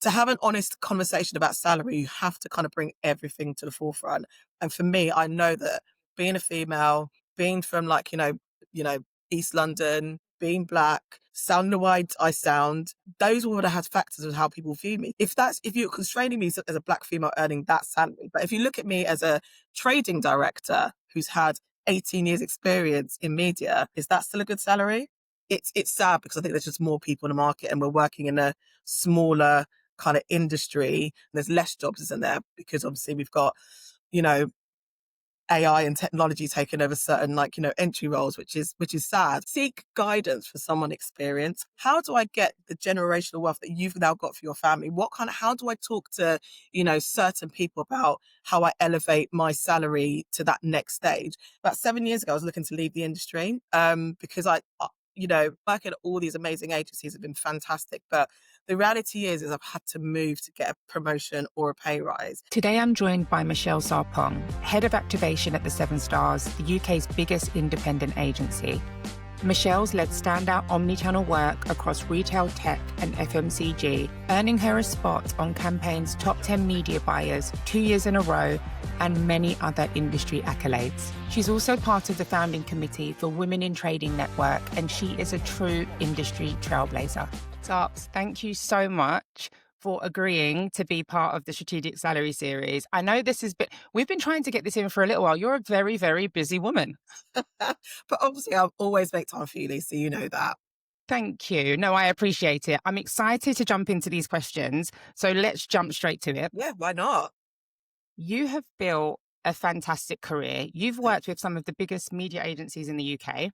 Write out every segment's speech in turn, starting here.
to have an honest conversation about salary, you have to kind of bring everything to the forefront. And for me, I know that being a female, being from like, you know, East London, being black, sounding the way I sound, those would have had factors of how people view me. If you're constraining me as a black female earning that salary, but if you look at me as a trading director who's had 18 years experience in media, is that still a good salary? It's sad because I think there's just more people in the market and we're working in a smaller kind of industry. And there's less jobs, isn't there? Because obviously we've got, you know, AI and technology taking over certain entry roles, which is sad. Seek guidance for someone experienced. How do I get the generational wealth that you've now got for your family? How do I talk to, certain people about how I elevate my salary to that next stage? About 7 years ago, I was looking to leave the industry, because working at all these amazing agencies have been fantastic. But the reality is I've had to move to get a promotion or a pay rise. Today, I'm joined by Michelle Sarpong, Head of Activation at the Seven Stars, the UK's biggest independent agency. Michelle's led standout omnichannel work across retail, tech, and FMCG, earning her a spot on Campaign's top 10 media buyers 2 years in a row, and many other industry accolades. She's also part of the founding committee for Women in Trading Network, and she is a true industry trailblazer. Sarps, thank you so much for agreeing to be part of the Strategic Salary Series. I know we've been trying to get this in for a little while. You're a very, very busy woman. But obviously I'll always make time for you, Lisa, you know that. Thank you. No, I appreciate it. I'm excited to jump into these questions. So let's jump straight to it. Yeah, why not? You have built a fantastic career. You've worked with some of the biggest media agencies in the UK.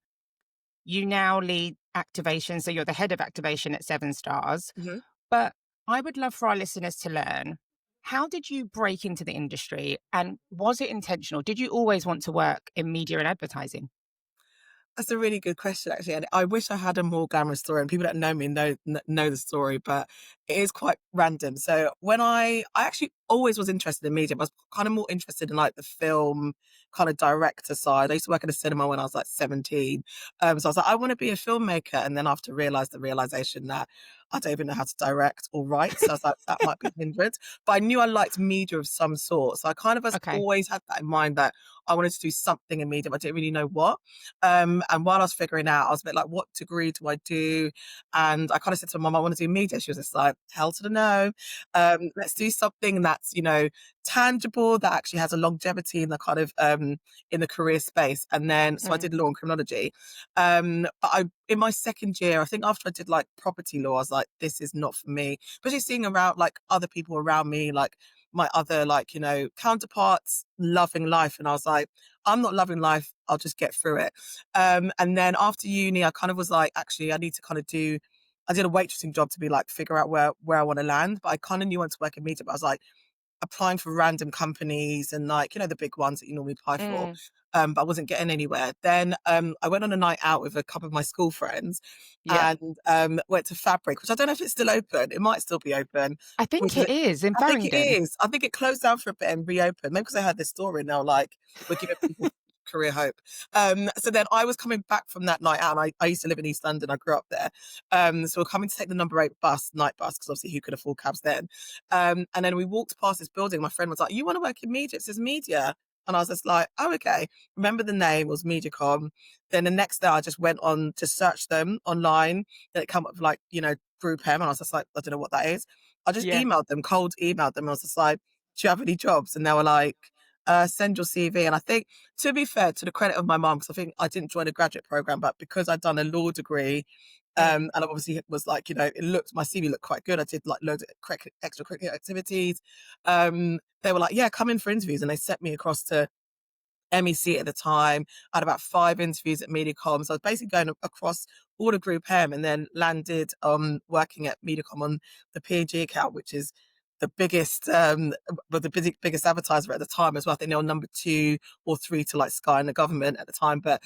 You now lead activation, so you're the head of activation at Seven Stars. Mm-hmm. But I would love for our listeners to learn, how did you break into the industry, and was it intentional? Did you always want to work in media and advertising? That's a really good question, actually. And I wish I had a more glamorous story, and people that know me know the story, but it is quite random. So when I actually always was interested in media, but I was kind of more interested in like the film kind of director side. I used to work in a cinema when I was like 17. So I was like, I want to be a filmmaker. And then after realized the realization that I don't even know how to direct or write. So I was like, that might be a hindrance. But I knew I liked media of some sort. So I kind of Okay. always had that in mind that I wanted to do something in media, but I didn't really know what. And while I was figuring out, I was a bit like, what degree do I do? And I kind of said to my mum, I want to do media. She was just like, hell to the no. Let's do something that's, tangible, that actually has a longevity in the kind of, in the career space. And then, so I did law and criminology. But in my second year, I think after I did like property law, I was like, this is not for me. Especially seeing around like other people around me, like my other counterparts loving life. And I was like, I'm not loving life. I'll just get through it. And then after uni, I kind of was like, actually, I need to I did a waitressing job to be like, figure out where I want to land. But I kind of knew I wanted to work in media, but I was like, applying for random companies and the big ones that you normally apply for. But I wasn't getting anywhere. Then I went on a night out with a couple of my school friends Yeah. and went to Fabric, which I don't know if it's still open. It might still be open. I think it is in I think it Farringdon. is. I think it closed down for a bit and reopened. Maybe because I heard this story and they were like, we're giving people career hope. So then I was coming back from that night out, and I used to live in East London. I grew up there. So we're coming to take the number 8 bus, night bus, because obviously who could afford cabs then? And then we walked past this building. My friend was like, you want to work in media? It says media. And I was just like, oh, okay. Remember the name was Mediacom. Then the next day I just went on to search them online. Then it come up with Group M. And I was just like, I don't know what that is. I just Yeah. cold emailed them. I was just like, do you have any jobs? And they were like, send your CV. And I think, to be fair, to the credit of my mum, because I think I didn't join a graduate program, but because I'd done a law degree, and obviously it was like, my CV looked quite good. I did like loads of extracurricular activities. They were like, yeah, come in for interviews. And they sent me across to MEC at the time. I had about 5 interviews at Mediacom. So I was basically going across all the Group M and then landed working at Mediacom on the P&G account, which is the biggest, biggest advertiser at the time as well. I think they were number 2 or 3 to like Sky and the government at the time. But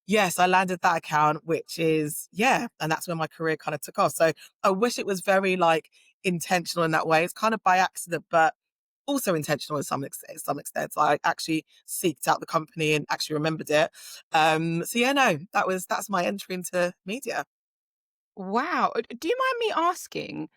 yes, I landed that account, which is, and that's when my career kind of took off. So I wish it was very like intentional in that way. It's kind of by accident, but also intentional to some extent. So I actually seeked out the company and actually remembered it. That's my entry into media. Wow. Do you mind me asking,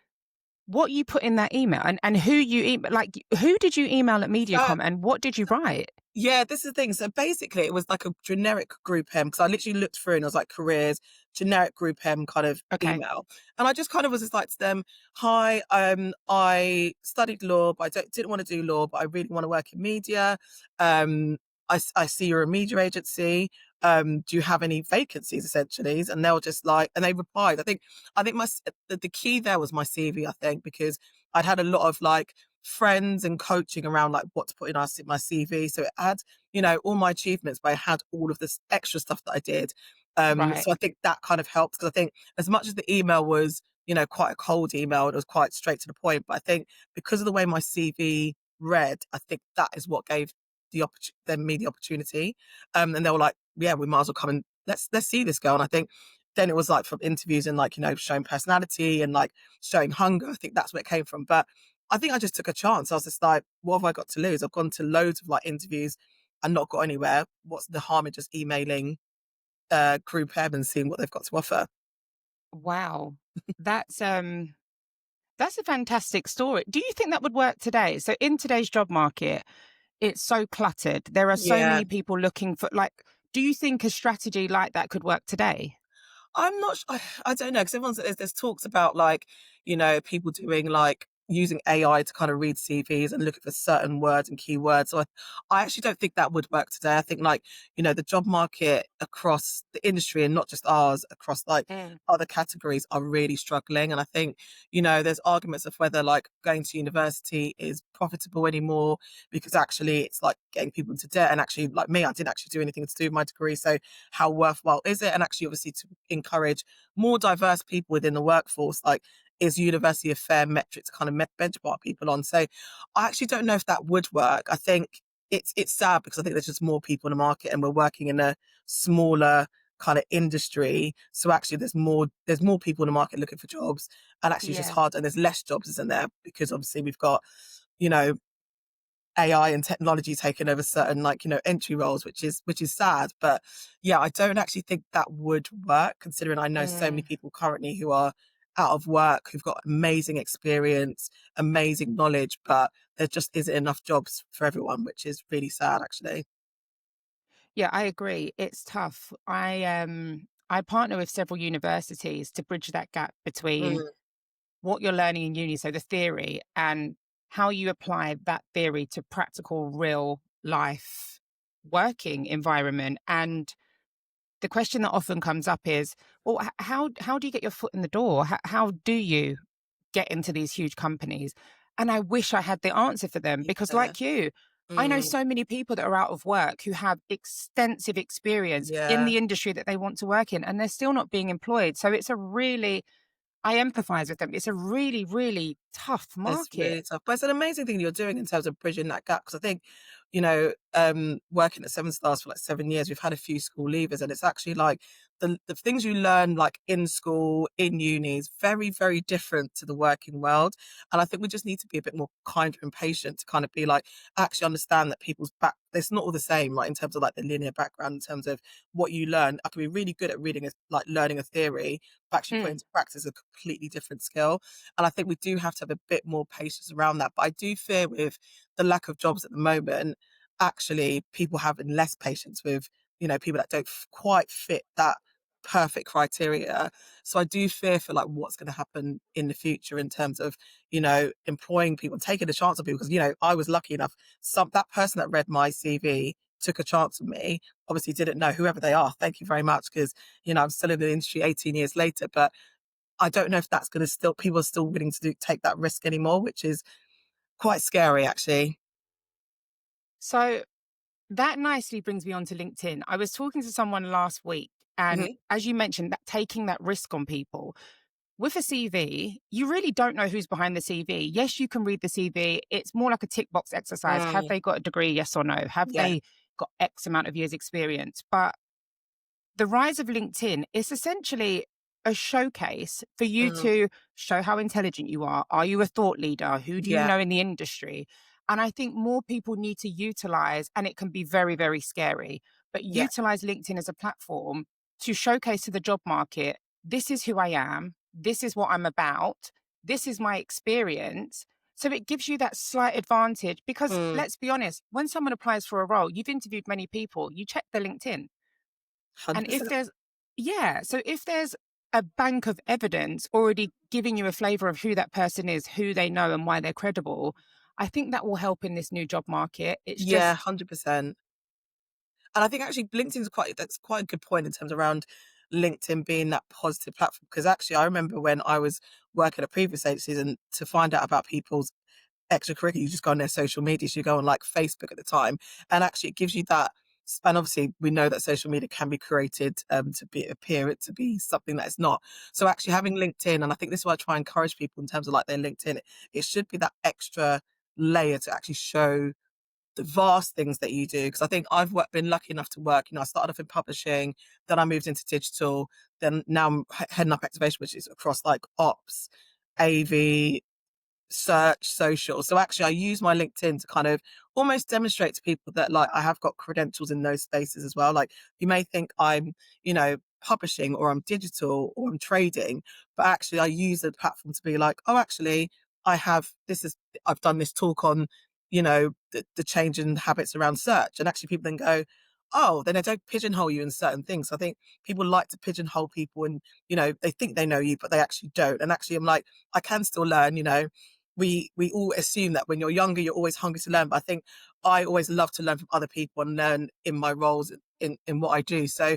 what you put in that email and who you like who did you email at Uh, Mediacom and what did you write? Yeah, this is the thing. So basically, it was like a generic group M because I literally looked through and I was like careers, generic group M kind of Okay. email. And I just kind of was just like to them, hi, I studied law, but didn't want to do law, but I really want to work in media. Um, I see you're a media agency. Do you have any vacancies essentially? And they were just like, and they replied, I think the key there was my CV, I think, because I'd had a lot of like friends and coaching around like what to put in my CV. So it had, all my achievements, but I had all of this extra stuff that I did. Right. So I think that kind of helped because I think as much as the email was, quite a cold email, it was quite straight to the point. But I think because of the way my CV read, I think that is what gave me the opportunity. And they were like, yeah, we might as well come and let's see this girl. And I think then it was like from interviews and like, showing personality and like showing hunger. I think that's where it came from. But I think I just took a chance. I was just like, what have I got to lose? I've gone to loads of like interviews and not got anywhere. What's the harm in just emailing Group M and seeing what they've got to offer? Wow. That's that's a fantastic story. Do you think that would work today? So in today's job market, it's so cluttered. There are so Yeah. many people looking for like do you think a strategy like that could work today? I'm not I don't know because there's talks about like, people doing like using AI to kind of read CVs and looking for certain words and keywords. So I actually don't think that would work today. I think like, the job market across the industry and not just ours, across like Mm. other categories are really struggling. And I think, there's arguments of whether like going to university is profitable anymore because actually it's like getting people into debt. And actually, like me, I didn't actually do anything to do with my degree. So how worthwhile is it? And actually, obviously, to encourage more diverse people within the workforce, like is university a fair metric to kind of benchmark people on? So I actually don't know if that would work. I think it's sad because I think there's just more people in the market and we're working in a smaller kind of industry. So actually there's more people in the market looking for jobs and actually it's just Yeah. hard and there's less jobs isn't there because obviously we've got, you know, AI and technology taking over certain like, entry roles, which is sad. But yeah, I don't actually think that would work considering I know so many Mm. people currently who are out of work, who've got amazing experience, amazing knowledge, but there just isn't enough jobs for everyone, which is really sad actually. Yeah, I agree. It's tough. I partner with several universities to bridge that gap between Mm, what you're learning in uni, so the theory, and how you apply that theory to practical, real life working environment. And the question that often comes up is, well, how do you get your foot in the door? How do you get into these huge companies? And I wish I had the answer for them because, yeah. like you, I know Mm, so many people that are out of work who have extensive experience in yeah. the industry that they want to work in, and they're still not being employed. So it's a really, I empathize with them. It's a really, really tough It's market. really tough, but it's an amazing thing you're doing in terms of bridging that gap. Because I think, working at Seven Stars for like 7 years, we've had a few school leavers, and it's actually like the things you learn like in school, in uni, is very, very different to the working world. And I think we just need to be a bit more kinder and patient to kind of be like actually understand that people's back. It's not all the same, right? In terms of like the linear background, in terms of what you learn. I can be really good at reading, like learning a theory, but actually putting Mm. into practice is a completely different skill. And I think we do have to have a bit more patience around that. But I do fear with the lack of jobs at the moment, actually people having less patience with, people that don't quite fit that perfect criteria. So I do fear for like what's going to happen in the future in terms of, employing people, taking a chance on people. Because, I was lucky enough, that person that read my CV took a chance on me, obviously didn't know whoever they are. Thank you very much. Because, I'm still in the industry 18 years later, but I don't know if that's going to people are still willing to take that risk anymore, which is quite scary, actually. So that nicely brings me on to LinkedIn. I was talking to someone last week, and Hmm. as you mentioned, that taking that risk on people with a CV, you really don't know who's behind the CV. Yes, you can read the CV. It's more like a tick box exercise. Have Mm, they got a degree? Yes or no? Have yeah, they got X amount of years experience? But the rise of LinkedIn is essentially a showcase for you mm, to show how intelligent you are. Are you a thought leader? Who do you yeah, know in the industry? And I think more people need to utilize, and it can be very, very scary, but yeah, utilize LinkedIn as a platform to showcase to the job market this is who I am, this is what I'm about. this is my experience. So it gives you that slight advantage because Mm, let's be honest, when someone applies for a role, you've interviewed many people, you check their LinkedIn. And if 100%. there's, yeah, so if there's a bank of evidence already giving you a flavor of who that person is, who they know, and why they're credible, I think that will help in this new job market. It's Yeah, just, 100%. And I think actually LinkedIn's that's quite a good point in terms around LinkedIn being that positive platform. Because actually I remember when I was working at previous agencies and to find out about people's extracurricular, you just go on their social media. So you go on like Facebook at the time, and actually it gives you that. And obviously, we know that social media can be created to be appear it to be something that it's not. So actually, having LinkedIn, and I think this is why I try and encourage people in terms of like their LinkedIn, it should be that extra layer to actually show the vast things that you do. Because I think been lucky enough to work. I started off in publishing, then I moved into digital, then now I'm heading up activation, which is across like ops, AV, search, social. So actually I use my LinkedIn to kind of almost demonstrate to people that like I have got credentials in those spaces as well. Like you may think I'm, publishing or I'm digital or I'm trading, but actually I use the platform to be like, oh, actually I've done this talk on, the change in habits around search. And actually people then go, oh, then I don't pigeonhole you in certain things. So I think people like to pigeonhole people and, they think they know you, but they actually don't. And actually I'm like, I can still learn, we all assume that when you're younger, you're always hungry to learn. But I think I always love to learn from other people and learn in my roles in what I do. So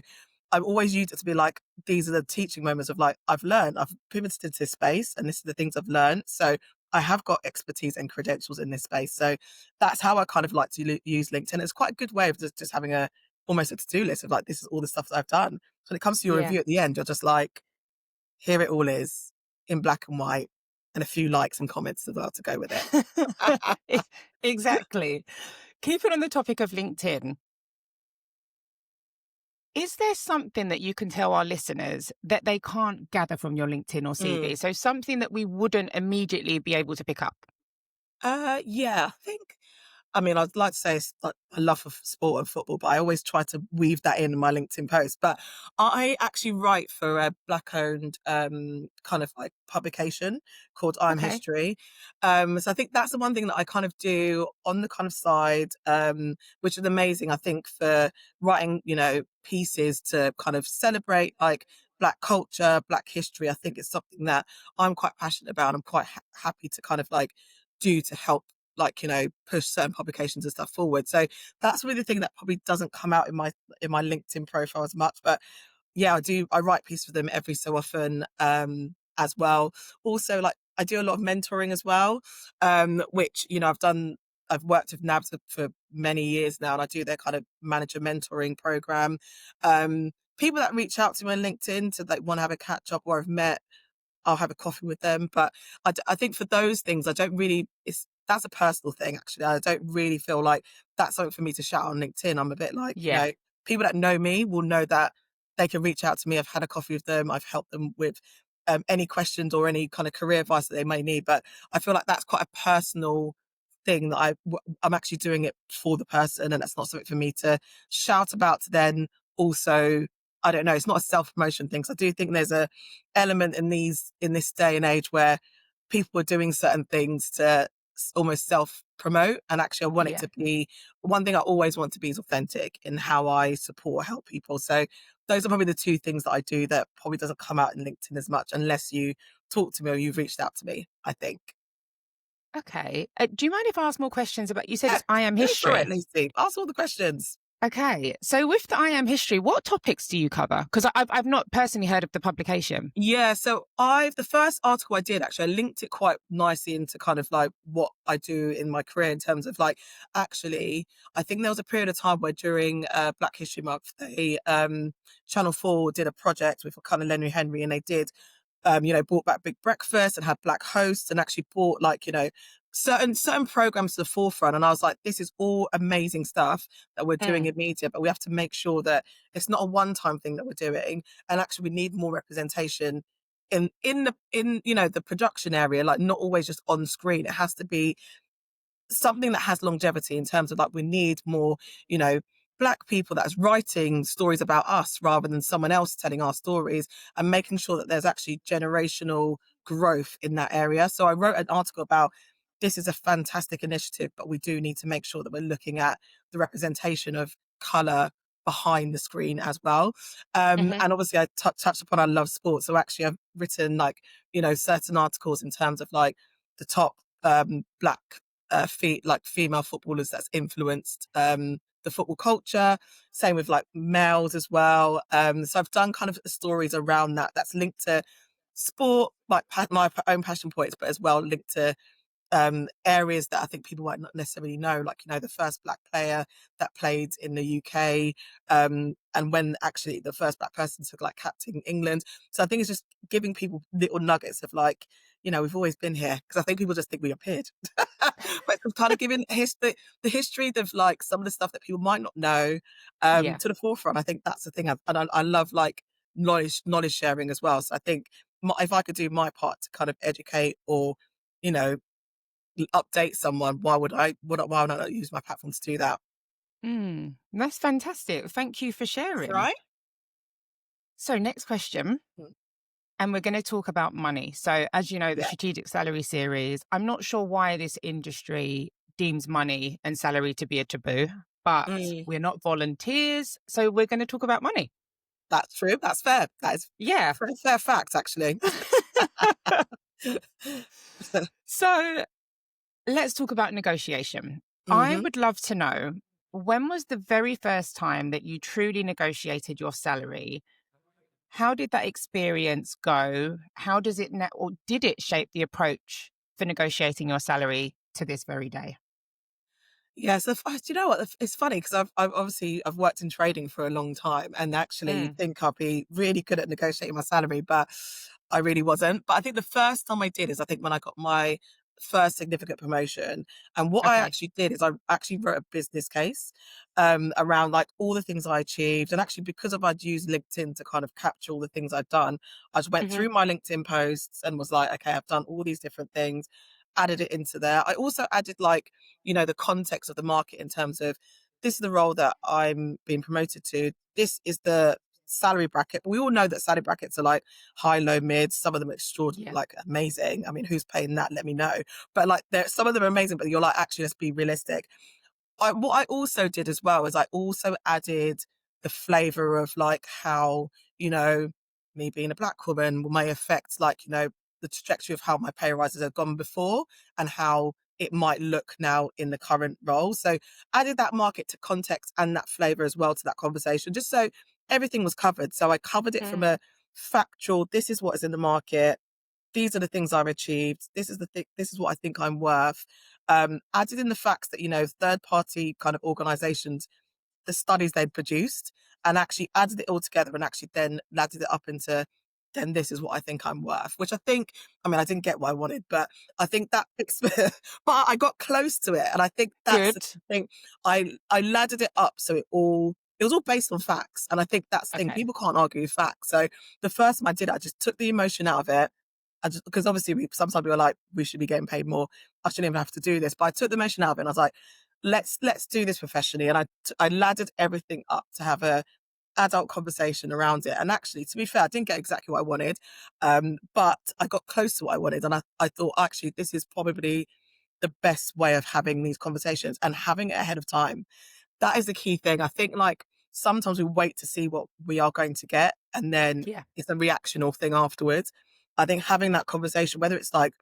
I've always used it to be like, these are the teaching moments of like, I've learned, I've pivoted into this space and this is the things I've learned. So I have got expertise and credentials in this space. So that's how I kind of like to use LinkedIn. It's quite a good way of just having almost a to-do list of like, this is all the stuff that I've done. So when it comes to your yeah. review at the end, you're just like, here it all is in black and white and a few likes and comments as well to go with it. E- exactly. Keep it on the topic of LinkedIn. Is there something that you can tell our listeners that they can't gather from your LinkedIn or CV? Mm. So something that we wouldn't immediately be able to pick up? Yeah, I think I'd like to say it's like a love of sport and football, but I always try to weave that in my LinkedIn post. But I actually write for a black-owned kind of like publication called I'm Okay. History. So I think that's the one thing that I kind of do on the kind of side, which is amazing. I think for writing, pieces to kind of celebrate like Black culture, Black history. I think it's something that I'm quite passionate about. And I'm quite happy to kind of like do to help like push certain publications and stuff forward. So that's really the thing that probably doesn't come out in my LinkedIn profile as much. But yeah, I write pieces for them every so often as well. Also, like I do a lot of mentoring as well, which I've worked with NABs for many years now, and I do their kind of manager mentoring program. People that reach out to me on LinkedIn to like want to have a catch up or I've met, I'll have a coffee with them. But I think for those things, I don't really, that's a personal thing, actually. I don't really feel like that's something for me to shout on LinkedIn. I'm a bit like, Yeah. people that know me will know that they can reach out to me. I've had a coffee with them. I've helped them with any questions or any kind of career advice that they may need. But I feel like that's quite a personal thing that I'm actually doing it for the person. And that's not something for me to shout about to then also, I don't know, it's not a self-promotion thing. So I do think there's a element in this day and age where people are doing certain things to almost self-promote. And actually I want it Yeah. to be, one thing I always want to be is authentic in how I support or help people. So those are probably the two things that I do that probably doesn't come out in LinkedIn as much unless you talk to me or you've reached out to me, I think. Okay. Do you mind if I ask more questions about, you said Yeah, it's I am go for it, history. Lucy. Ask all the questions. Okay. So with the I am history, what topics do you cover? Because I've not personally heard of the publication. Yeah, so the first article I did, actually, I linked it quite nicely into kind of like what I do in my career in terms of like, actually, I think there was a period of time where during Black History Month, Channel 4 did a project with kind of Lenny Henry, and they did brought back Big Breakfast and had black hosts and actually brought like, certain programs to the forefront. And I was like, this is all amazing stuff that we're doing Mm. in media, but we have to make sure that it's not a one-time thing that we're doing. And actually we need more representation in the production area, like not always just on screen. It has to be something that has longevity in terms of like we need more, you know, black people that's writing stories about us rather than someone else telling our stories, and making sure that there's actually generational growth in that area. So I wrote an article about this is a fantastic initiative, but we do need to make sure that we're looking at the representation of color behind the screen as well. Hmm. And obviously I touched upon I love sports. So actually I've written like, certain articles in terms of like the top black like female footballers that's influenced the football culture. Same with like males as well. So I've done kind of stories around that that's linked to sport, like my own passion points, but as well linked to areas that I think people might not necessarily know, like, the first black player that played in the UK, and when actually the first black person to like captain England. So I think it's just giving people little nuggets of like, we've always been here, because I think people just think we appeared. But it's kind of giving the history of like some of the stuff that people might not know Yeah. to the forefront. I think that's the thing. And I love like knowledge sharing as well. So I think if I could do my part to kind of educate or, you know, update someone, why would I not use my platform to do that? That's fantastic. Thank you for That's all sharing. right. So, next question. Mm. And we're going to talk about money. So, as you know, the Yeah. strategic salary series, I'm not sure why this industry deems money and salary to be a taboo, but Mm. we're not volunteers. So, we're going to talk about money. That's true. That's fair. That is Yeah. fair facts, actually. So, let's talk about negotiation. I Hmm. would love to know, when was the very first time that you truly negotiated your salary? How did that experience go? How does it or did it shape the approach for negotiating your salary to this very day? Yeah, so do you know what? It's funny because I've worked in trading for a long time, and actually you'd Mm, think I'd be really good at negotiating my salary, but I really wasn't. But I think the first time I did is I think when I got my first significant promotion, and what I okay. actually did is I actually wrote a business case around like all the things I achieved, and actually because I'd used LinkedIn to kind of capture all the things I'd done, I just went Mhm. through my LinkedIn posts and was like, okay, I've done all these different things, added it into there. I also added like the context of the market in terms of this is the role that I'm being promoted to. This is the salary bracket. We all know that salary brackets are like high, low, mid. Some of them extraordinary, Yeah. like amazing. I mean, who's paying that? Let me know. But like, some of them are amazing. But you're like, actually, let's be realistic. What I also did as well is I also added the flavor of like how, you know, me being a black woman may affect like, the trajectory of how my pay rises have gone before and how it might look now in the current role. So added that market to context and that flavor as well to that conversation, just so everything was covered. So I covered it from Mm, a factual, this is what is in the market, these are the things I've achieved. This is this is what I think I'm worth. Added in the facts that, third party kind of organizations, the studies they'd produced, and actually added it all together and actually then added it up into, then this is what I think I'm worth, which I mean, I didn't get what I wanted, but I think that, but I got close to it. And I think that's the good. thing. I laddered it up. So it was all based on facts. And I think that's the thing. Okay. People can't argue with facts. So the first time I did it, I just took the emotion out of it. Because obviously sometimes we were like, we should be getting paid more. I shouldn't even have to do this. But I took the emotion out of it and I was like, let's do this professionally. And I laddered everything up to have a adult conversation around it. And actually, to be fair, I didn't get exactly what I wanted. But I got close to what I wanted. And I thought, actually, this is probably the best way of having these conversations and having it ahead of time. That is the key thing. I think like sometimes we wait to see what we are going to get, and then Yeah. it's a reactional thing afterwards. I think having that conversation, whether it's like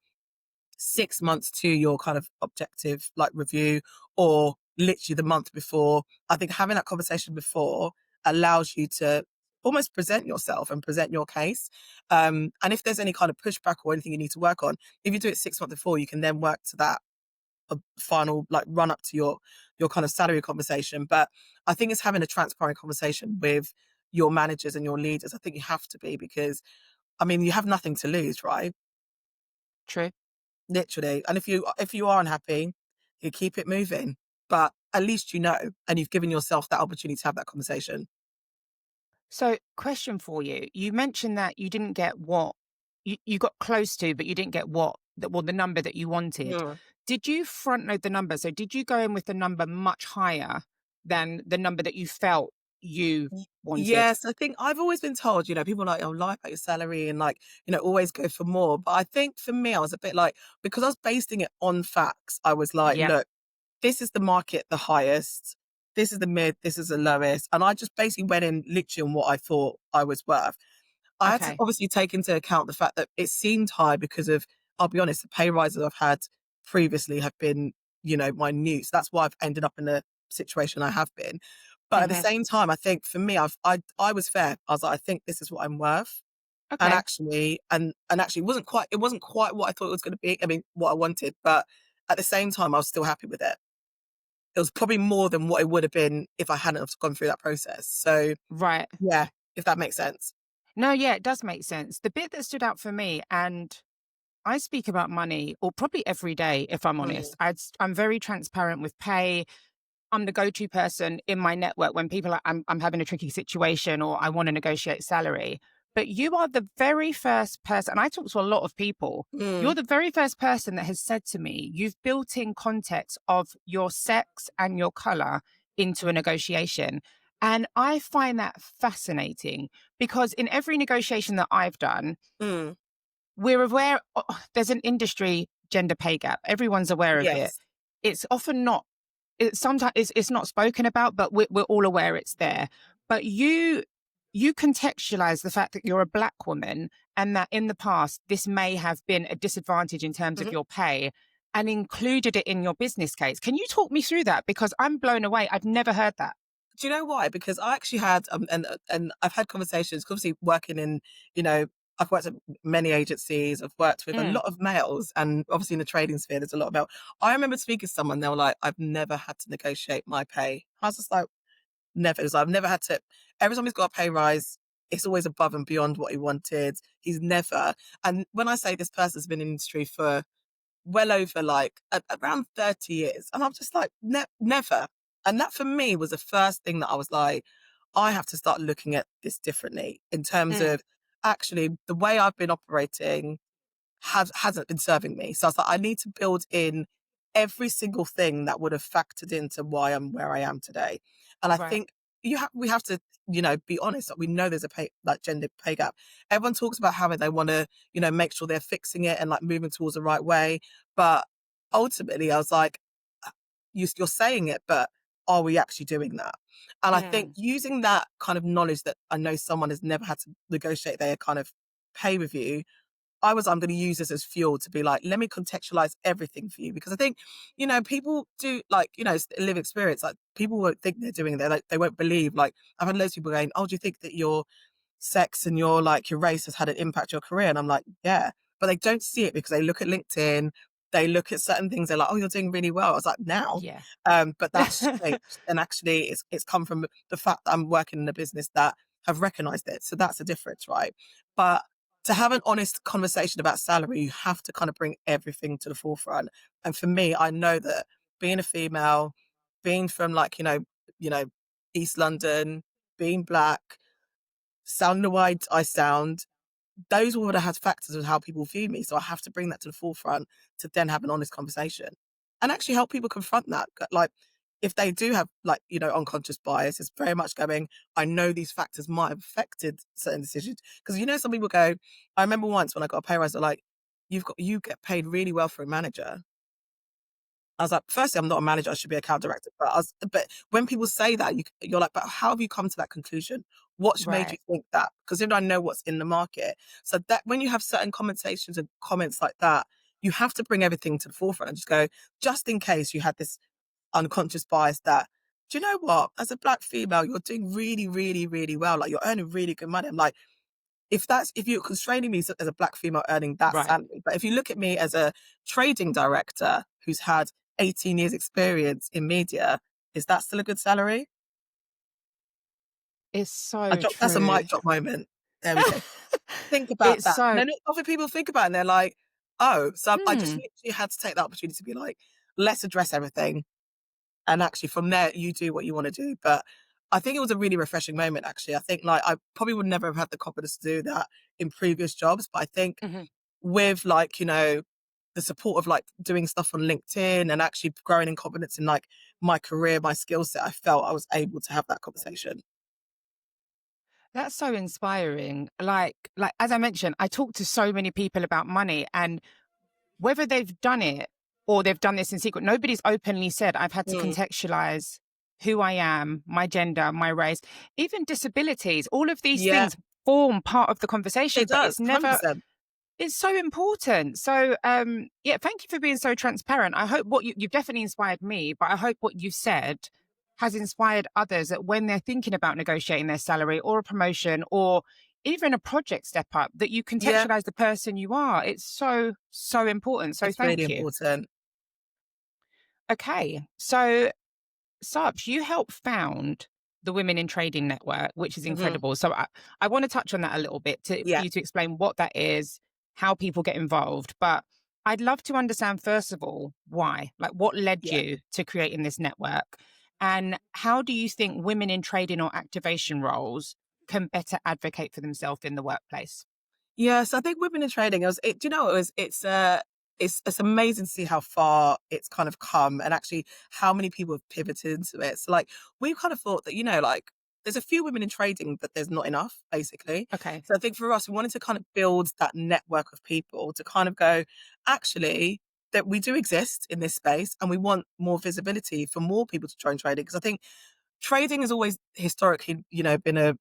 6 months to your kind of objective like review or literally the month before, I think having that conversation before allows you to almost present yourself and present your case. And if there's any kind of pushback or anything you need to work on, if you do it 6 months before, you can then work to that final like run up to your kind of salary conversation. But I think it's having a transparent conversation with your managers and your leaders. I think you have to be, because I mean, you have nothing to lose, right? True. Literally. And if you are unhappy, you keep it moving. But at least and you've given yourself that opportunity to have that conversation. So, question for you. You mentioned that you didn't get what you got close to, but you didn't get the number that you wanted. Mm. Did you front load the number? So, did you go in with the number much higher than the number that you felt you wanted? Yes, I think I've always been told, people are like, "Oh, lie about your salary and like, always go for more." But I think for me, I was a bit like, because I was basing it on facts, I was like, Yep. "Look, this is the market, the highest. This is the mid. This is the lowest." And I just basically went in literally on what I thought I was worth. I had to Okay. obviously take into account the fact that it seemed high because of, I'll be honest, the pay rises I've had previously have been, minute. So that's why I've ended up in the situation I have been. But at the Hmm. same time, I think for me, I was fair. I was like, I think this is what I'm worth. And Okay. actually, actually it wasn't quite what I thought it was going to be. I mean, what I wanted, but at the same time, I was still happy with it. It was probably more than what it would have been if I hadn't have gone through that process. So Right. yeah, if that makes sense. No, yeah, it does make sense. The bit that stood out for me, and I speak about money, or probably every day, if I'm Mm, honest. I'm very transparent with pay. I'm the go-to person in my network when people are, I'm having a tricky situation or I want to negotiate salary. But you are the very first person, and I talk to a lot of people. You're mm, the very first person that has said to me, you've built in context of your sex and your color into a negotiation. And I find that fascinating because in every negotiation that I've done, mm. we're aware there's an industry gender pay gap. Everyone's aware of it. Yes. It's often not sometimes it's not spoken about, but we're all aware it's there. But you contextualize the fact that you're a black woman and that in the past this may have been a disadvantage in terms of Mhm. your pay and included it in your business case. Can you talk me through that? Because I'm blown away. I've never heard that. Do you know why? Because I actually had, and I've had conversations, 'cause obviously working in, you know, I've worked at many agencies, I've worked with a Mm, lot of males, and obviously in the trading sphere, there's a lot of male. I remember speaking to someone, they were like, "I've never had to negotiate my pay." I was just like, never. It was like, I've never had to, every time he's got a pay rise, it's always above and beyond what he wanted. He's never, and when I say this person's been in the industry for well over like around 30 years. And I'm just like, never. And that for me was the first thing that I was like, I have to start looking at this differently in terms mm, of actually the way I've been operating hasn't been serving me. So I was like, I need to build in every single thing that would have factored into why I'm where I am today. And I right. think we have to, be honest, that we know there's a pay, like gender pay gap. Everyone talks about how they want to, make sure they're fixing it and like moving towards the right way. But ultimately I was like, you're saying it, but are we actually doing that? And I think Mm, using that kind of knowledge that I know someone has never had to negotiate their kind of pay review, I'm going to use this as fuel to be like, let me contextualize everything for you. Because I think, people do like, live experience. Like people won't think they're doing it. Like, they won't believe. Like I've had loads of people going, oh, do you think that your sex and your race has had an impact on your career? And I'm like, yeah, but they don't see it because they look at LinkedIn, they look at certain things. They're like, oh, you're doing really well. I was like, now, yeah. but that's changed. And actually it's come from the fact that I'm working in a business that have recognized it. So that's a difference, right? But to have an honest conversation about salary, you have to kind of bring everything to the forefront. And for me, I know that being a female, being from like, you know, East London, being black, sounding the way I sound, those would have had factors of how people view me. So I have to bring that to the forefront to then have an honest conversation and actually help people confront that. Like, if they do have like, unconscious bias, it's very much going, I know these factors might have affected certain decisions. Because, some people go, I remember once when I got a pay rise, they're like, you get paid really well for a manager. I was like, firstly, I'm not a manager. I should be a account director. But when people say that, you're like, but how have you come to that conclusion? What's made you Right. think that? Because then I know what's in the market. So that when you have certain conversations and comments like that, you have to bring everything to the forefront and just go, just in case you had this unconscious bias that, do you know what? As a black female, you're doing really, really, really well. Like you're earning really good money. I'm like, if you're constraining me as a black female earning that Right. salary, but if you look at me as a trading director who's had 18 years experience in media, is that still a good salary? It's so That's a true. mic drop moment. There we go. Think about It's that. so, And then other people think about it and they're like, oh, so I just hmm. literally had to take the opportunity to be like, let's address everything. And actually from there, you do what you want to do. But I think it was a really refreshing moment, actually. I think like I probably would never have had the confidence to do that in previous jobs. But I think Mhm. with like, the support of like doing stuff on LinkedIn and actually growing in confidence in like my career, my skill set, I felt I was able to have that conversation. That's so inspiring. Like as I mentioned, I talk to so many people about money, and whether they've done it or they've done this in secret, nobody's openly said, I've had to Mm. contextualize who I am, my gender, my race, even disabilities. All of these Yeah, things form part of the conversation, it but does, it's never 100%. it's so important. So, yeah, thank you for being so transparent. I hope you've definitely inspired me, but I hope what you said has inspired others that when they're thinking about negotiating their salary or a promotion or even a project step up, that you Yeah, contextualize the person you are. It's so, so important. So, it's really thank you. important. Okay. So, Sarps, you helped found the Women in Trading Network, which is Mhm. incredible. So I want to touch on that a little bit for Yeah, you to explain what that is, how people get involved. But I'd love to understand, first of all, why, like what led yeah. you to creating this network? And how do you think women in trading or activation roles can better advocate for themselves in the workplace? Yes, I think women in trading, do you know, it's amazing to see how far it's kind of come and actually how many people have pivoted into it. So like we kind of thought that, like there's a few women in trading, but there's not enough, basically. Okay. So I think for us, we wanted to kind of build that network of people to kind of go, actually, that we do exist in this space and we want more visibility for more people to join trading. Because I think trading has always historically, been a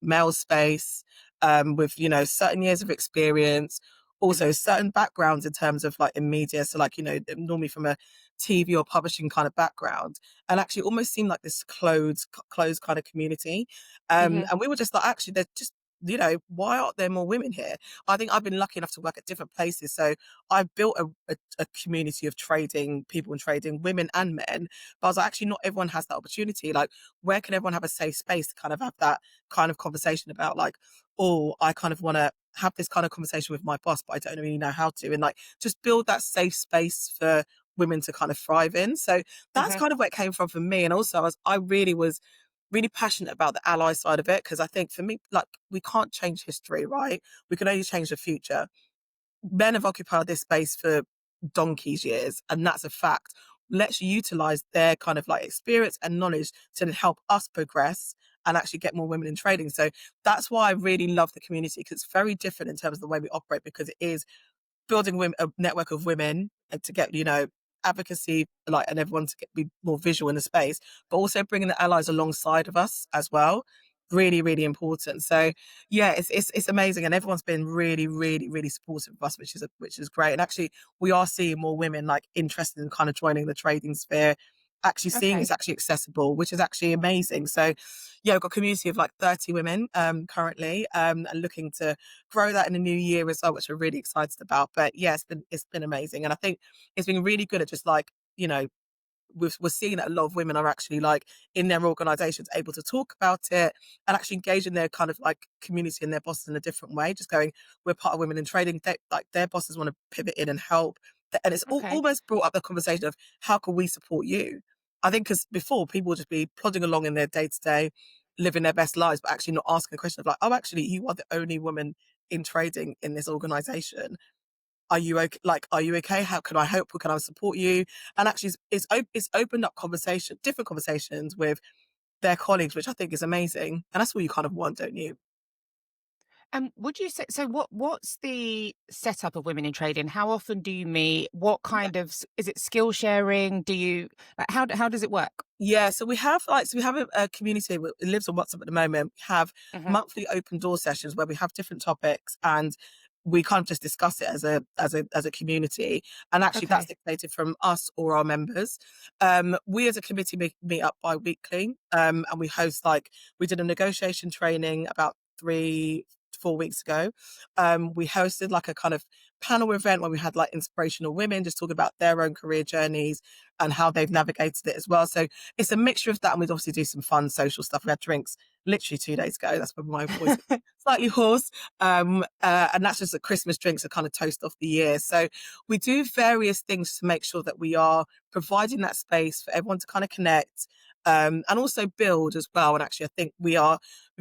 male space, with, certain years of experience, Hmm. also certain backgrounds in terms of like in media. So like, normally from a TV or publishing kind of background, and actually almost seemed like this closed kind of community. Hmm. And we were just like, actually, there's just, why aren't there more women here? I think I've been lucky enough to work at different places. So I've built a community of trading people and trading women and men. But I was like, actually, not everyone has that opportunity. Like, where can everyone have a safe space to kind of have that kind of conversation about like, oh, I kind of want to have this kind of conversation with my boss, but I don't really know how to. And like just build that safe space for women to kind of thrive in. So that's Hmm. kind of where it came from for me. And also I really was really passionate about the ally side of it. Cause I think for me, like we can't change history, right? We can only change the future. Men have occupied this space for donkey's years, and that's a fact. Let's utilize their kind of like experience and knowledge to help us progress and actually get more women in trading. So that's why I really love the community because it's very different in terms of the way we operate because it is building women, a network of women and to get, advocacy, like, and everyone to be more visual in the space, but also bringing the allies alongside of us as well. Really, really important. So yeah, it's amazing. And everyone's been really, really, really supportive of us, which is great. And actually we are seeing more women like interested in kind of joining the trading sphere, actually seeing Okay. it's actually accessible, which is actually amazing. So yeah, we've got a community of like 30 women currently, and looking to grow that in the new year as well, which we're really excited about. But yeah, it's been amazing. And I think it's been really good at just like, we're seeing that a lot of women are actually like in their organizations able to talk about it and actually engage in their kind of like community and their bosses in a different way. Just going, we're part of women in trading. Like their bosses want to pivot in and help. And it's Okay. almost brought up the conversation of how can we support you? I think because before people would just be plodding along in their day to day, living their best lives, but actually not asking a question of like, oh, actually, you are the only woman in trading in this organization. Are you okay? Like, are you okay? How can I help? How can I support you? And actually, it's opened up different conversations with their colleagues, which I think is amazing. And that's what you kind of want, don't you? Would you say so? What's the setup of women in trading? How often do you meet? What Yeah. kind of is it skill sharing? Do you like how does it work? Yeah, so we have a community that lives on WhatsApp at the moment. We have Hmm. monthly open door sessions where we have different topics and we kind of just discuss it as a community. And actually that's Okay. dictated from us or our members. We as a committee meet up bi-weekly, and we host like we did a negotiation training about 3 4 weeks ago. We hosted like a kind of panel event where we had like inspirational women just talking about their own career journeys and how they've navigated it as well. So it's a mixture of that, and we'd obviously do some fun social stuff. We had drinks literally 2 days ago. That's when my voice is slightly hoarse. And that's just a Christmas drinks to kind of toast off the year. So we do various things to make sure that we are providing that space for everyone to kind of connect. And also build as well. And actually, I think we've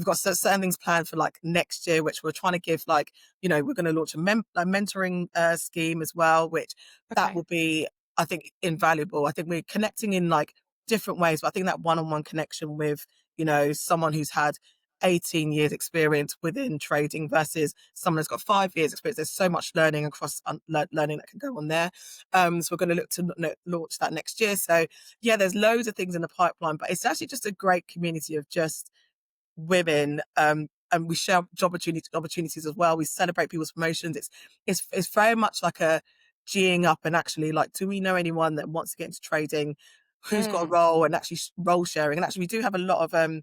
got certain things planned for like next year, which we're trying to give like, we're going to launch a mentoring scheme as well, which that Okay. will be, I think, invaluable. I think we're connecting in like different ways, but I think that one-on-one connection with, someone who's had 18 years experience within trading versus someone who's got 5 years experience. There's so much learning across learning that can go on there. So we're going to look to launch that next year. So yeah, there's loads of things in the pipeline, but it's actually just a great community of just women. And we share opportunities as well. We celebrate people's promotions. It's very much like a geeing up and actually like, do we know anyone that wants to get into trading? Who's got a Mm. role, and actually role sharing. And actually, we do have a lot of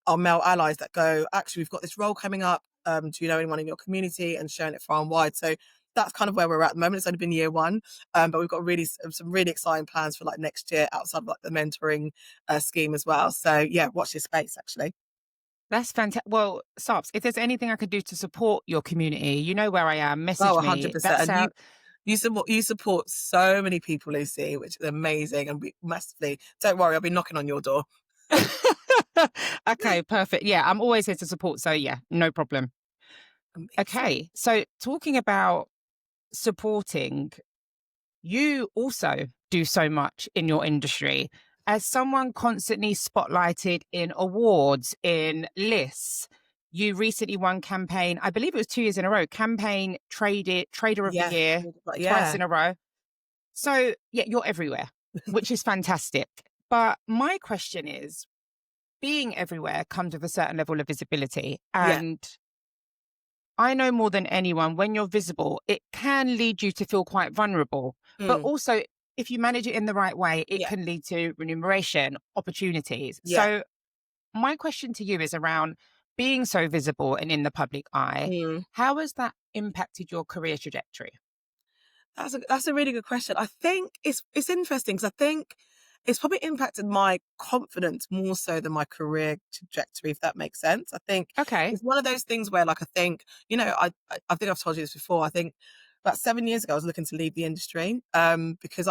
our male allies that go, actually, we've got this role coming up. Do you know anyone in your community? And sharing it far and wide. So that's kind of where we're at the moment. It's only been year one, but we've got really some really exciting plans for like next year outside of like the mentoring scheme as well. So yeah, watch this space actually. That's fantastic. Well, Sarps, if there's anything I could do to support your community, you know where I am. Oh, Message me. 100%. That's And out. you support so many people, Lucy, which is amazing, and we massively. Don't worry, I'll be knocking on your door. Okay, perfect. Yeah, I'm always here to support. So, yeah, no problem. Amazing. Okay. So, talking about supporting, you also do so much in your industry. As someone constantly spotlighted in awards, in lists, you recently won campaign, I believe it was 2 years in a row, campaign trader of the Yes. year twice Yeah. in a row. So, yeah, you're everywhere, which is fantastic. But my question is, being everywhere comes with a certain level of visibility. Yeah. And I know more than anyone, when you're visible, it can lead you to feel quite vulnerable. But Mm. also, if you manage it in the right way, it Yeah. can lead to remuneration, opportunities. Yeah. So, my question to you is around being so visible and in the public eye. Mm. How has that impacted your career trajectory? That's a really good question. I think it's interesting because I think it's probably impacted my confidence more so than my career trajectory, if that makes sense. I think Okay. it's one of those things where, like, I think, I think I've told you this before. I think about 7 years ago, I was looking to leave the industry because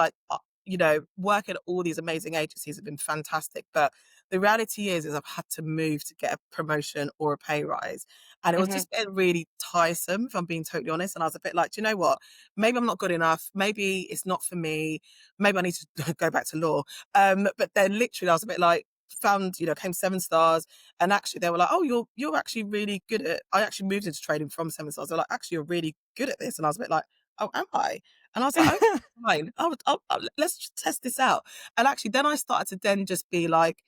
working at all these amazing agencies have been fantastic, but the reality is I've had to move to get a promotion or a pay rise, and it was Hmm. just getting really tiresome, if I'm being totally honest. And I was a bit like, do you know what? Maybe I'm not good enough. Maybe it's not for me. Maybe I need to go back to law. But then literally I was a bit like, came 7 stars, and actually they were like, oh, you're actually really good at, I actually moved into trading from 7 stars. They're like, actually, you're really good at this. And I was a bit like, oh, am I? And I was like, okay, fine. Let's just test this out. And actually then I started to then just be like,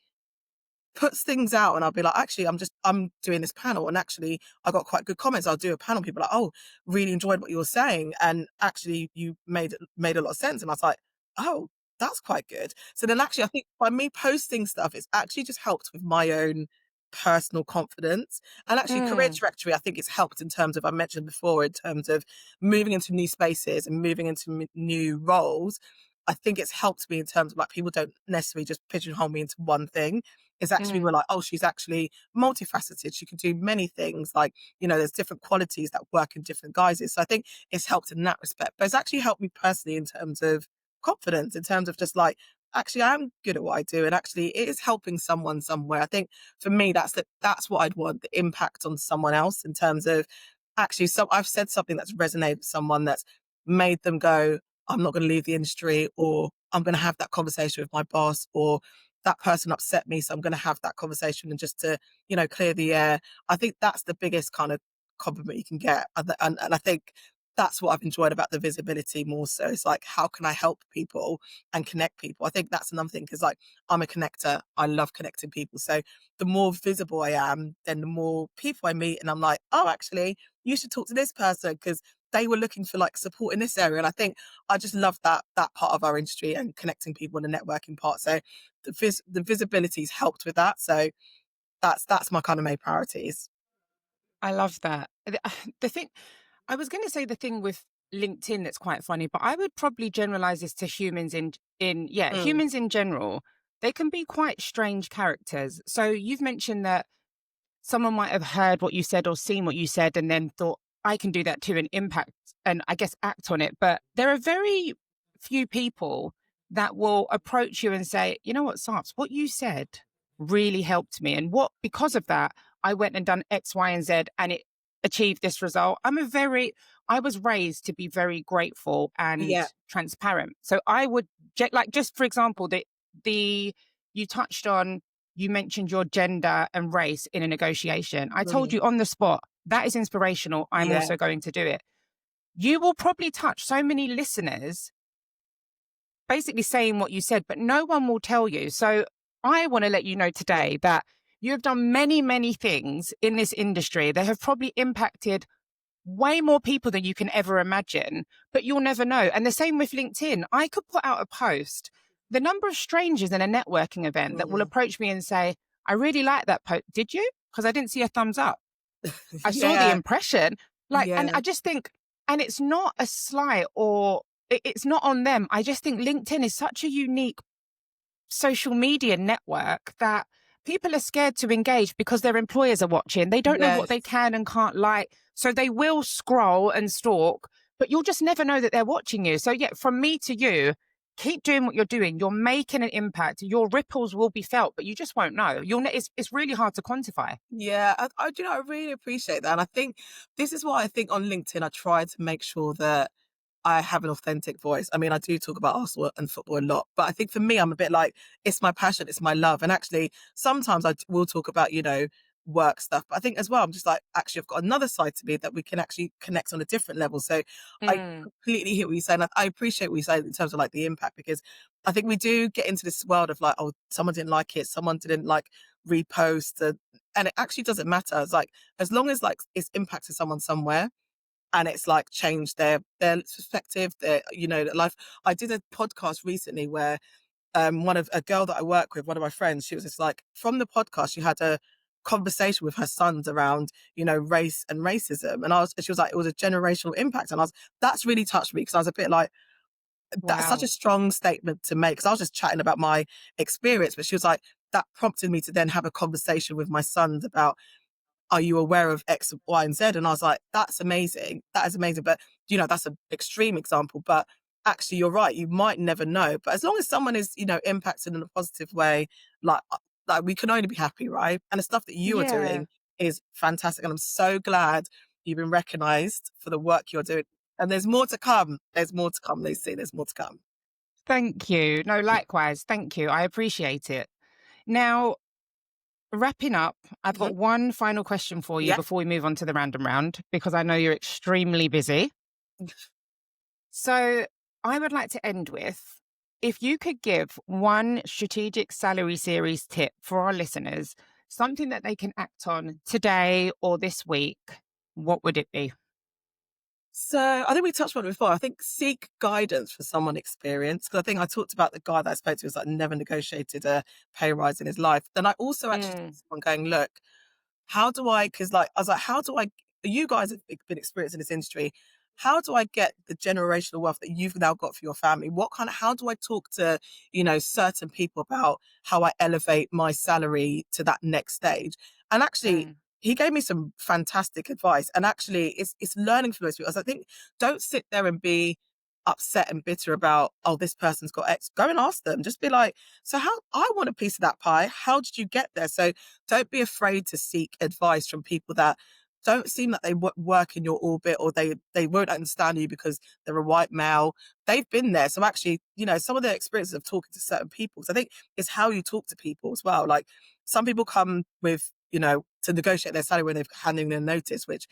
puts things out, and I'll be like, actually, I'm doing this panel, and actually I got quite good comments. I'll do a panel, people are like, oh, really enjoyed what you were saying, and actually you made a lot of sense. And I was like, oh, that's quite good. So then actually I think by me posting stuff, it's actually just helped with my own personal confidence, and actually career Mm, trajectory. I think it's helped in terms of, I mentioned before, in terms of moving into new spaces and moving into new roles. I think it's helped me in terms of, like, people don't necessarily just pigeonhole me into one thing. It's actually, mm, we're like, oh, she's actually multifaceted. She can do many things. Like, there's different qualities that work in different guises. So I think it's helped in that respect. But it's actually helped me personally in terms of confidence, in terms of just like, actually, I'm good at what I do. And actually it is helping someone somewhere. I think for me, that's what I'd want, the impact on someone else, in terms of actually, so I've said something that's resonated with someone, that's made them go, I'm not going to leave the industry, or I'm going to have that conversation with my boss, or that person upset me, so I'm going to have that conversation, and just to, clear the air. I think that's the biggest kind of compliment you can get. And I think that's what I've enjoyed about the visibility more so. It's like, how can I help people and connect people? I think that's another thing, because like, I'm a connector. I love connecting people. So the more visible I am, then the more people I meet, and I'm like, oh, actually, you should talk to this person because they were looking for like support in this area. And I think I just love that part of our industry and connecting people in the networking part. So the visibility's helped with that. So that's my kind of main priorities. I love that. The thing, I was going to say the thing with LinkedIn that's quite funny, but I would probably generalize this to humans Mm, humans in general. They can be quite strange characters. So you've mentioned that someone might have heard what you said or seen what you said and then thought, I can do that too and impact and I guess act on it. But there are very few people that will approach you and say, you know what, Sarps, what you said really helped me. And because of that, I went and done X, Y, and Z and it achieved this result. I was raised to be very grateful and yeah. transparent. So I would, just for example, the, you touched on you mentioned your gender and race in a negotiation. I told Mhm. you on the spot, that is inspirational. I'm Yeah. also going to do it. You will probably touch so many listeners basically saying what you said, but no one will tell you. So I want to let you know Yeah. today that you have done many, many things in this industry that have probably impacted way more people than you can ever imagine, but you'll never know. And the same with LinkedIn. I could put out a post. The number of strangers in a networking event that will Mhm. approach me and say, I really like that post. Did you? Because I didn't see a thumbs up. I saw the Yeah. impression. Like, and Yeah. I just think, and it's not a slight or it's not on them. I just think LinkedIn is such a unique social media network that people are scared to engage because their employers are watching. They don't know what they Yes. can and can't like. So they will scroll and stalk, but you'll just never know that they're watching you. So, yeah, from me to you, keep doing what you're doing. You're making an impact. Your ripples will be felt, but you just won't know. It's really hard to quantify. Yeah, do you know, I really appreciate that, and I think this is why I think on LinkedIn I try to make sure that I have an authentic voice. I mean, I do talk about Arsenal and football a lot, but I think for me, I'm a bit like, it's my passion, it's my love. And actually, sometimes will talk about, work stuff. But I think as well, I'm just like, actually, I've got another side to me that we can actually connect on a different level. So I Mm. completely hear what you're saying. I appreciate what you say in terms of like the impact, because I think we do get into this world of like, oh, someone didn't like it, someone didn't like repost, and it actually doesn't matter. It's like, as long as like it's impacted someone somewhere, and it's like changed their perspective, their life. I did a podcast recently where one of a girl that I work with, one of my friends, she was just like, from the podcast, she had a conversation with her sons around, race and racism. And she was like, it was a generational impact. And that's really touched me, because I was a bit like, that's such a Wow. strong statement to make. Cause I was just chatting about my experience, but she was like, that prompted me to then have a conversation with my sons about, are you aware of X, Y, and Z? And I was like, that's amazing. That is amazing. But, that's an extreme example. But actually, you're right. You might never know. But as long as someone is, impacted in a positive way, like, like we can only be happy, right? And the stuff that you are Yeah. doing is fantastic. And I'm so glad you've been recognized for the work you're doing. And there's more to come. There's more to come, Lucy. There's more to come. Thank you. No, likewise. Thank you. I appreciate it. Now, wrapping up, I've Mhm. got one final question for you Yeah. before we move on to the random round, because I know you're extremely busy. So I would like to end with, if you could give one strategic salary series tip for our listeners, something that they can act on today or this week, what would it be? So I think we touched on it before. I think seek guidance for someone experienced. Because I think I talked about the guy that I spoke to was like never negotiated a pay rise in his life. Then I also actually spoke Mm, to someone going, look, how do I, because like, I was like, how do I, you guys have been experienced in this industry. How do I get the generational wealth that you've now got for your family? How do I talk to, certain people about how I elevate my salary to that next stage? And actually, mm, he gave me some fantastic advice. And actually, it's learning from those people. So I think, don't sit there and be upset and bitter about, oh, this person's got X. Go and ask them. Just be like, so how, I want a piece of that pie. How did you get there? So don't be afraid to seek advice from people that don't seem like they work in your orbit, or they won't understand you because they're a white male. They've been there. So actually, some of their experiences of talking to certain people. So I think it's how you talk to people as well. Like, some people come with, to negotiate their salary when they've handing their notice, which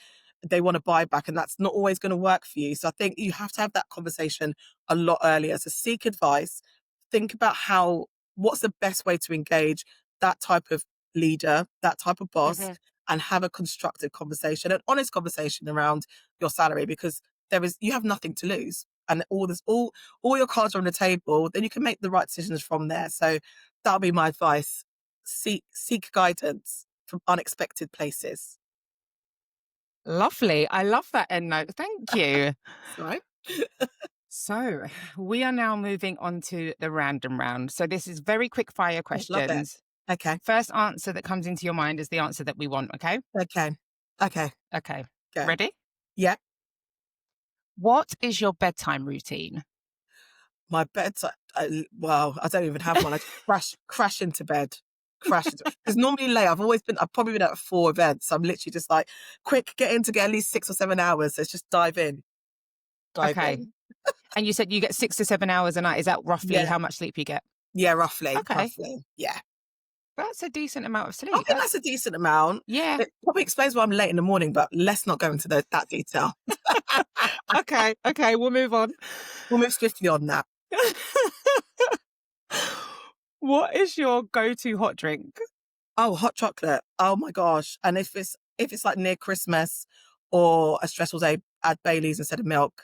they want to buy back, and that's not always going to work for you. So I think you have to have that conversation a lot earlier. So seek advice, think about what's the best way to engage that type of leader, that type of boss, mhm. and have a constructive conversation, an honest conversation around your salary, because you have nothing to lose. And all your cards are on the table, then you can make the right decisions from there. So that'll be my advice. Seek guidance from unexpected places. Lovely. I love that end note. Thank you. So So we are now moving on to the random round. So this is very quick fire love it. questions. Okay. First answer that comes into your mind is the answer that we want. Okay. Okay. Okay. Okay. Go. Ready? Yeah. What is your bedtime routine? My bedtime. Well, I don't even have one. I just crash into bed. Crash into, because normally late. I've probably been at 4 events. So I'm literally just like, quick, get at least 6 or 7 hours. Let's just dive in. Dive Okay. in. And you said you get 6 to 7 hours a night. Is that roughly Yeah. how much sleep you get? Yeah, roughly. Okay. Roughly. Yeah. That's a decent amount of I sleep. think that's a decent amount. Yeah. It probably explains why I'm late in the morning, but let's not go into that detail. Okay, we'll move on. We'll move swiftly on that. What is your go-to hot drink? Oh, hot chocolate. Oh my gosh. And if it's like near Christmas or a stressful day, add Baileys instead of milk.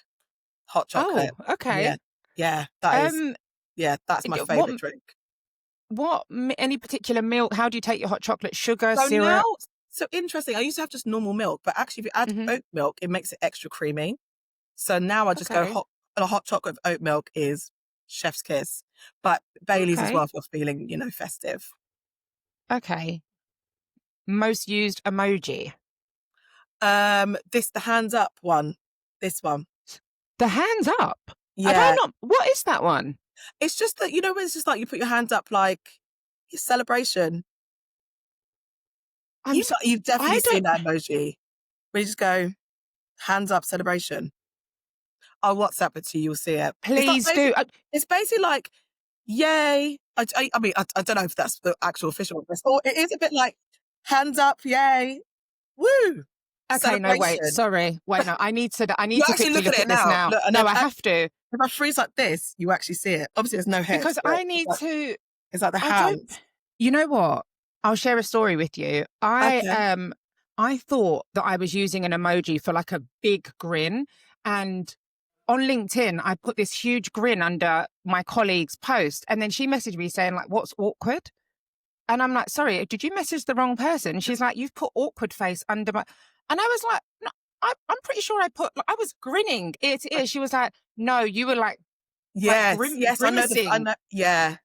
Hot chocolate. Oh, okay. Yeah. Yeah. That is, Um, yeah, that's my what favorite drink. any particular milk? How do you take your hot chocolate? Sugar, So now, syrup? so interesting. I used to have just normal milk, but actually if you add Hmm. oat milk, it makes it extra creamy. So now I just go Okay. a hot chocolate with oat milk is chef's kiss. But Baileys as well Okay. if you're feeling, festive. Okay. Most used emoji. The hands up one. This one. The hands up. Have I Yeah. not? What is that one? It's just that, when it's just like you put your hands up like your celebration. I'm so, You've definitely I seen don't. that emoji where you just go, hands up celebration. I'll WhatsApp it to you, you'll see it. Please do. It's basically like, yay. I mean, I don't know if that's the actual official one, or it is a bit like, hands up, yay, woo, Okay, no, wait. celebration. Sorry, wait. No, I need to. I need You to actually quickly look at look it at this now. now. Look, and No, then I have to if I freeze like this, you actually see it. Obviously, there's no head, because but I need to. it's like the I don't. hands. You know what? I'll share a story with you. Okay. I thought that I was using an emoji for like a big grin, and on LinkedIn I put this huge grin under my colleague's post, and then she messaged me saying like, "What's awkward?" And I'm like, "Sorry, did you message the wrong person?" She's like, "You've put awkward face under my," and I was like, "No, I'm pretty sure I put. Like, I was grinning ear to ear." She was like, "No, you were like Yes, yes, I grimacing." know, yeah.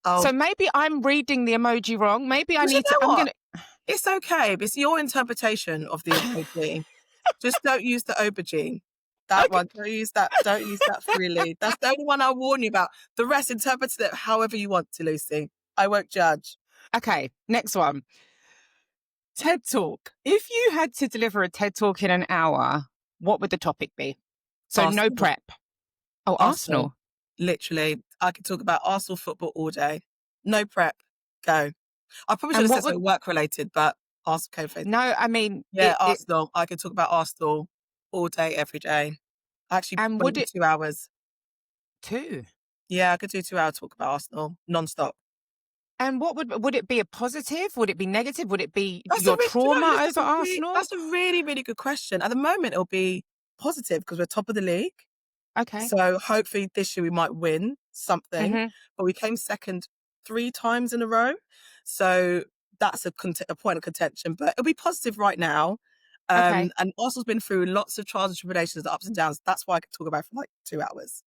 Oh, So maybe I'm reading the emoji wrong. Maybe I but you need to. know I'm what? gonna. It's okay. It's your interpretation of the emoji. Just don't use the aubergine. That Okay. one. Don't use that freely. That's the only one I'll warn you about. The rest, interpret it however you want to, Lucy. I won't judge. Okay, next one. TED Talk. If you had to deliver a TED Talk in an hour, what would the topic be? So no Arsenal. prep. Oh, Arsenal. Arsenal. Literally. I could talk about Arsenal football all day. No prep. Go. I probably should And have said what would something work related, but Arsenal came first. no, I mean Yeah, it Arsenal. I could talk about Arsenal all day, every day. Actually, and probably would be it 2 hours. too? Yeah, I could do 2 hours talk about Arsenal non-stop. And what would it be a positive? Would it be negative? Would it be That's a your really, do you know, trauma Liz, over Arsenal? that's a really, really good question. At the moment, it'll be positive because we're top of the league. Okay. So hopefully this year we might win something. Hmm. But we came second 3 times in a row. So that's a point of contention. But it'll be positive right now. Okay. And Arsenal's been through lots of trials and tribulations, the ups and downs. That's why I could talk about it for like 2 hours.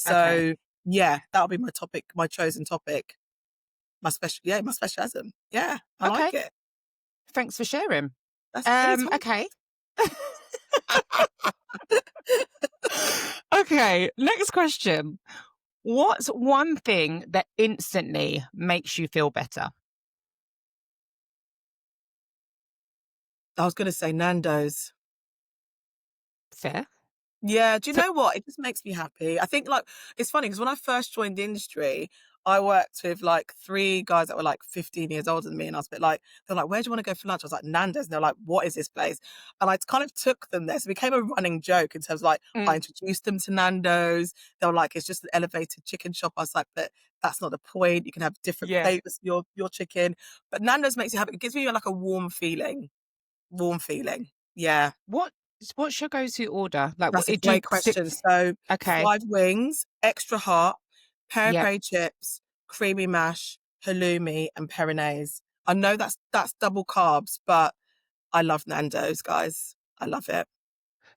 Okay. So yeah, that'll be my topic, my chosen topic. My specialism. Yeah, I like Okay. it. Thanks for sharing. That's anytime. Okay. Okay. Next question. What's one thing that instantly makes you feel better? I was gonna say Nando's. Fair. Yeah, do you So, know what? It just makes me happy. I think like it's funny because when I first joined the industry, I worked with like 3 guys that were like 15 years older than me, and I was a bit like, they're like, "Where do you want to go for lunch?" I was like, "Nando's," and they're like, "What is this place?" And I kind of took them there, so it became a running joke in terms of like I mm, introduced them to Nando's. They were like, "It's just an elevated chicken shop." I was like, "But that's not the point. You can have different yeah. flavors for your chicken." But Nando's makes you happy. It gives me like a warm feeling. Warm feeling. Yeah. What what's your go-to order? Like, That's a do you great stick? question. So Okay. 5 wings, extra hot, Yep. pear chips, creamy mash, halloumi, and peronaise. I know that's double carbs, but I love Nando's, guys. I love it.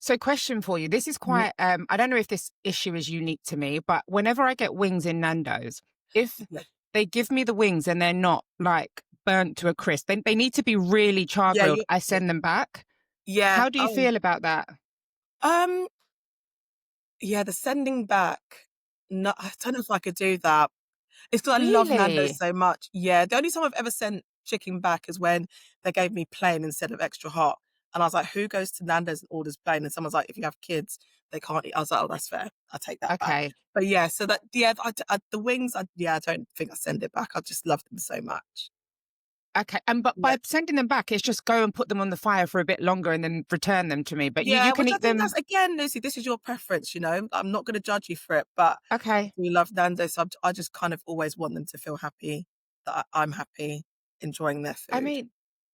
So, question for you. This is Mhm. quite. I don't know if this issue is unique to me, but whenever I get wings in Nando's, if Yeah. they give me the wings and they're not like burnt to a crisp, they need to be really char Yeah, grilled. I send them back. yeah. How do you Oh, feel about that? um, yeah, the sending back. No, I don't know if I could do that. It's because I love Nando's Really? so much. Yeah, the only time I've ever sent chicken back is when they gave me plain instead of extra hot. And I was like, who goes to Nando's and orders plain? And someone's like, if you have kids, they can't eat. I was like, oh, that's fair. I'll take that back. Okay. But yeah, so that, yeah, the wings, I don't think I send it back. I just love them so much. Okay. And but Yeah. by sending them back, it's just go and put them on the fire for a bit longer and then return them to me. But you Yeah, can which I eat think them. that's, again, Lucy, this is your preference, you know? I'm not gonna judge you for it, but Okay. we love Nando's, so I just kind of always want them to feel happy that I'm happy enjoying their I food. mean,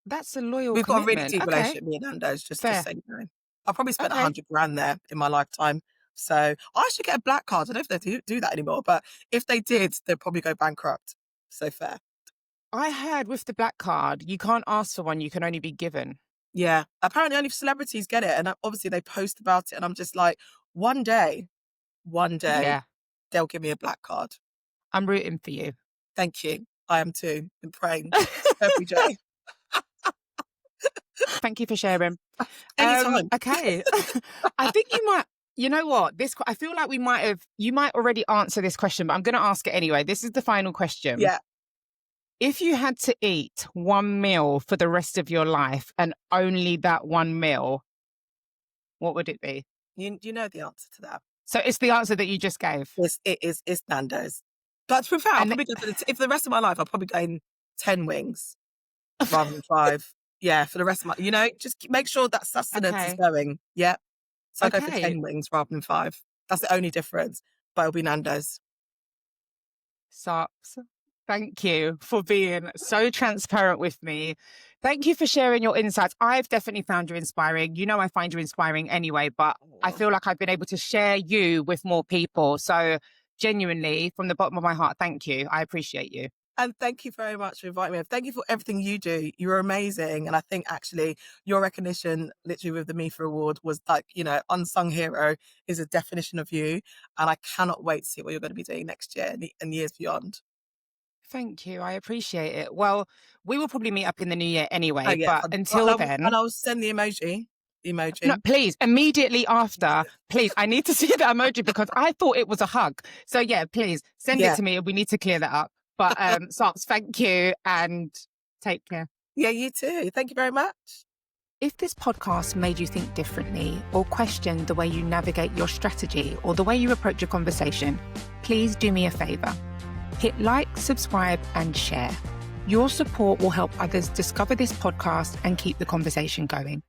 that's a loyal We've got a really commitment. deep Okay. relationship, me and Nando's, just Fair. so you know. I've probably spent Okay. 100 grand there in my lifetime, so I should get a black card. I don't know if they do that anymore, but if they did, they'd probably go bankrupt. So fair. I heard with the black card, you can't ask for one, you can only be given. Yeah, apparently only celebrities get it, and obviously they post about it, and I'm just like, one day, one day, Yeah. they'll give me a black card. I'm rooting for you. Thank you. I am too. Been praying every day. Thank you for sharing. Anytime. Okay. I think you might, you know what? I feel like you might already answer this question, but I'm going to ask it anyway. This is the final question. Yeah. If you had to eat one meal for the rest of your life and only that one meal, what would it be? You know the answer to that. So it's the answer that you just gave. It's Nando's. But to be fair, I'll And probably go if the rest of my life, I'll probably go in 10 wings rather than 5. Yeah, for the rest of my, just make sure that sustenance is okay. going. Yeah. So I go for Okay. 10 wings rather than 5. That's the only difference. But it'll be Nando's. Sarps, thank you for being so transparent with me. Thank you for sharing your insights. I've definitely found you inspiring. You know, I find you inspiring anyway, but I feel like I've been able to share you with more people. So genuinely, from the bottom of my heart, thank you. I appreciate you. And thank you very much for inviting me. Thank you for everything you do. You're amazing. And I think actually your recognition, literally with the MIFA Award, was like, unsung hero is a definition of you. And I cannot wait to see what you're going to be doing next year and years beyond. Thank you. I appreciate it. Well, we will probably meet up in the new year Oh, anyway, yeah. but until then, And I'll send the emoji. The emoji. no, please, immediately after, please, I need to see the emoji because I thought it was a hug. So yeah, please send it to me. We need to clear that up. But Sarps, thank you and take care. Yeah, you too. Thank you very much. If this podcast made you think differently or question the way you navigate your strategy or the way you approach a conversation, please do me a favor. Hit like, subscribe, and share. Your support will help others discover this podcast and keep the conversation going.